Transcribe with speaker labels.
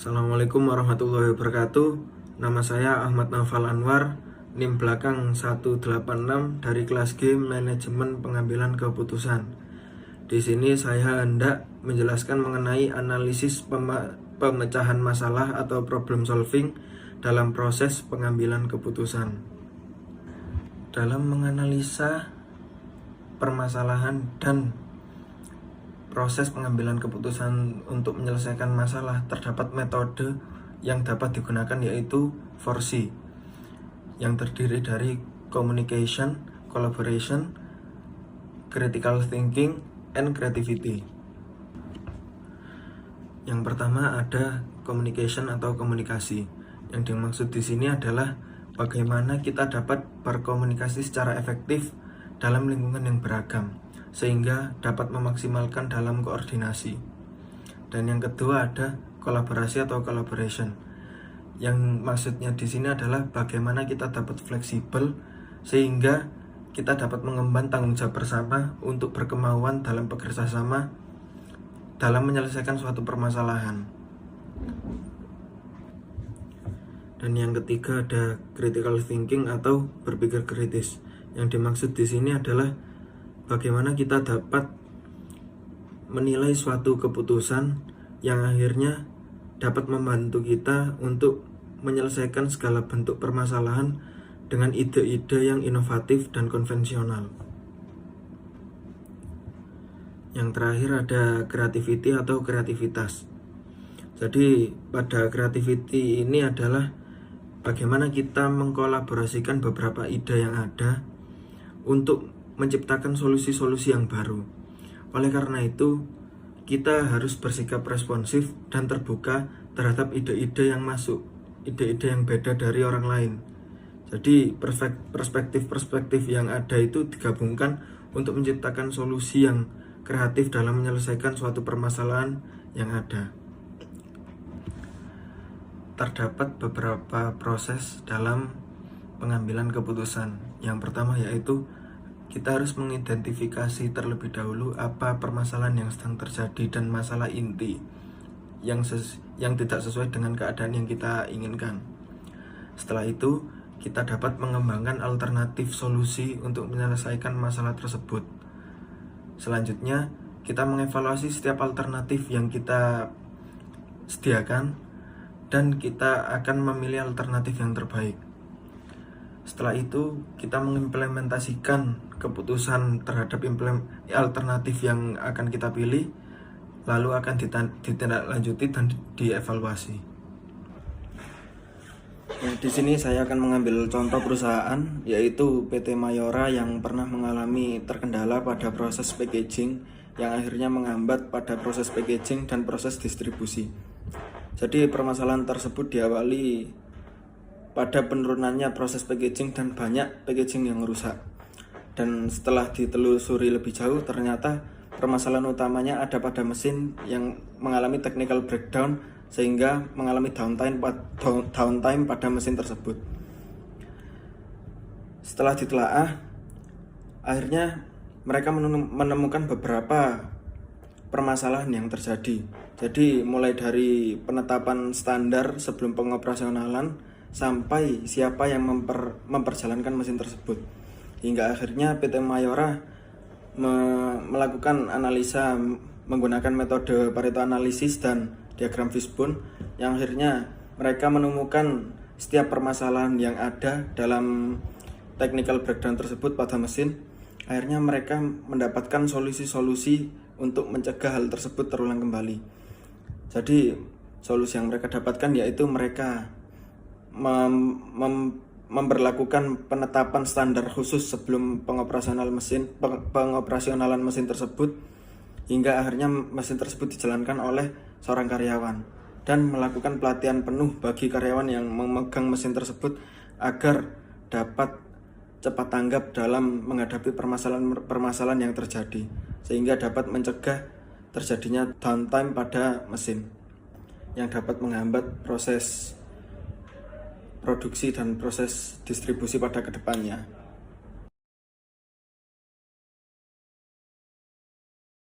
Speaker 1: Assalamualaikum warahmatullahi wabarakatuh. Nama saya Ahmad Naufal Anwar, NIM belakang 186 dari kelas G Manajemen Pengambilan Keputusan. Di sini saya hendak menjelaskan mengenai analisis pemecahan masalah atau problem solving dalam proses pengambilan keputusan. Dalam menganalisa permasalahan dan proses pengambilan keputusan untuk menyelesaikan masalah, terdapat metode yang dapat digunakan, yaitu 4C, yang terdiri dari communication, collaboration, critical thinking, and creativity. Yang pertama ada communication atau komunikasi. Yang dimaksud di sini adalah bagaimana kita dapat berkomunikasi secara efektif dalam lingkungan yang beragam, sehingga dapat memaksimalkan dalam koordinasi. Dan yang kedua ada kolaborasi atau collaboration. Yang maksudnya di sini adalah bagaimana kita dapat fleksibel sehingga kita dapat mengemban tanggung jawab bersama untuk berkemauan dalam bekerja sama dalam menyelesaikan suatu permasalahan. Dan yang ketiga ada critical thinking atau berpikir kritis. Yang dimaksud di sini adalah bagaimana kita dapat menilai suatu keputusan yang akhirnya dapat membantu kita untuk menyelesaikan segala bentuk permasalahan dengan ide-ide yang inovatif dan konvensional. Yang terakhir ada creativity atau kreativitas. Jadi pada creativity ini adalah bagaimana kita mengkolaborasikan beberapa ide yang ada untuk menciptakan solusi-solusi yang baru. Oleh karena itu, kita harus bersikap responsif dan terbuka terhadap ide-ide yang masuk, ide-ide yang beda dari orang lain. Jadi perspektif-perspektif yang ada itu digabungkan untuk menciptakan solusi yang kreatif dalam menyelesaikan suatu permasalahan yang ada. Terdapat beberapa proses dalam pengambilan keputusan. Yang pertama yaitu kita harus mengidentifikasi terlebih dahulu apa permasalahan yang sedang terjadi dan masalah inti yang tidak sesuai dengan keadaan yang kita inginkan. Setelah itu, kita dapat mengembangkan alternatif solusi untuk menyelesaikan masalah tersebut. Selanjutnya, kita mengevaluasi setiap alternatif yang kita sediakan dan kita akan memilih alternatif yang terbaik. Setelah itu, kita mengimplementasikan keputusan terhadap alternatif yang akan kita pilih, lalu akan ditindaklanjuti dan dievaluasi. Di sini saya akan mengambil contoh perusahaan, yaitu PT Mayora yang pernah mengalami terkendala pada proses packaging yang akhirnya menghambat pada proses packaging dan proses distribusi. Jadi permasalahan tersebut diawali pada penurunannya proses packaging dan banyak packaging yang rusak. Dan setelah ditelusuri lebih jauh, ternyata permasalahan utamanya ada pada mesin yang mengalami technical breakdown sehingga mengalami downtime pada mesin tersebut. Setelah ditelaah, akhirnya mereka menemukan beberapa permasalahan yang terjadi. Jadi mulai dari penetapan standar sebelum pengoperasionalan sampai siapa yang memperjalankan mesin tersebut. Hingga akhirnya PT Mayora melakukan analisa menggunakan metode Pareto Analysis dan diagram Fishbone, yang akhirnya mereka menemukan setiap permasalahan yang ada dalam technical breakdown tersebut pada mesin. Akhirnya mereka mendapatkan solusi-solusi untuk mencegah hal tersebut terulang kembali. Jadi solusi yang mereka dapatkan yaitu mereka memberlakukan penetapan standar khusus sebelum pengoperasionalan mesin tersebut, hingga akhirnya mesin tersebut dijalankan oleh seorang karyawan dan melakukan pelatihan penuh bagi karyawan yang memegang mesin tersebut agar dapat cepat tanggap dalam menghadapi permasalahan yang terjadi, sehingga dapat mencegah terjadinya downtime pada mesin yang dapat menghambat proses produksi dan proses distribusi pada kedepannya.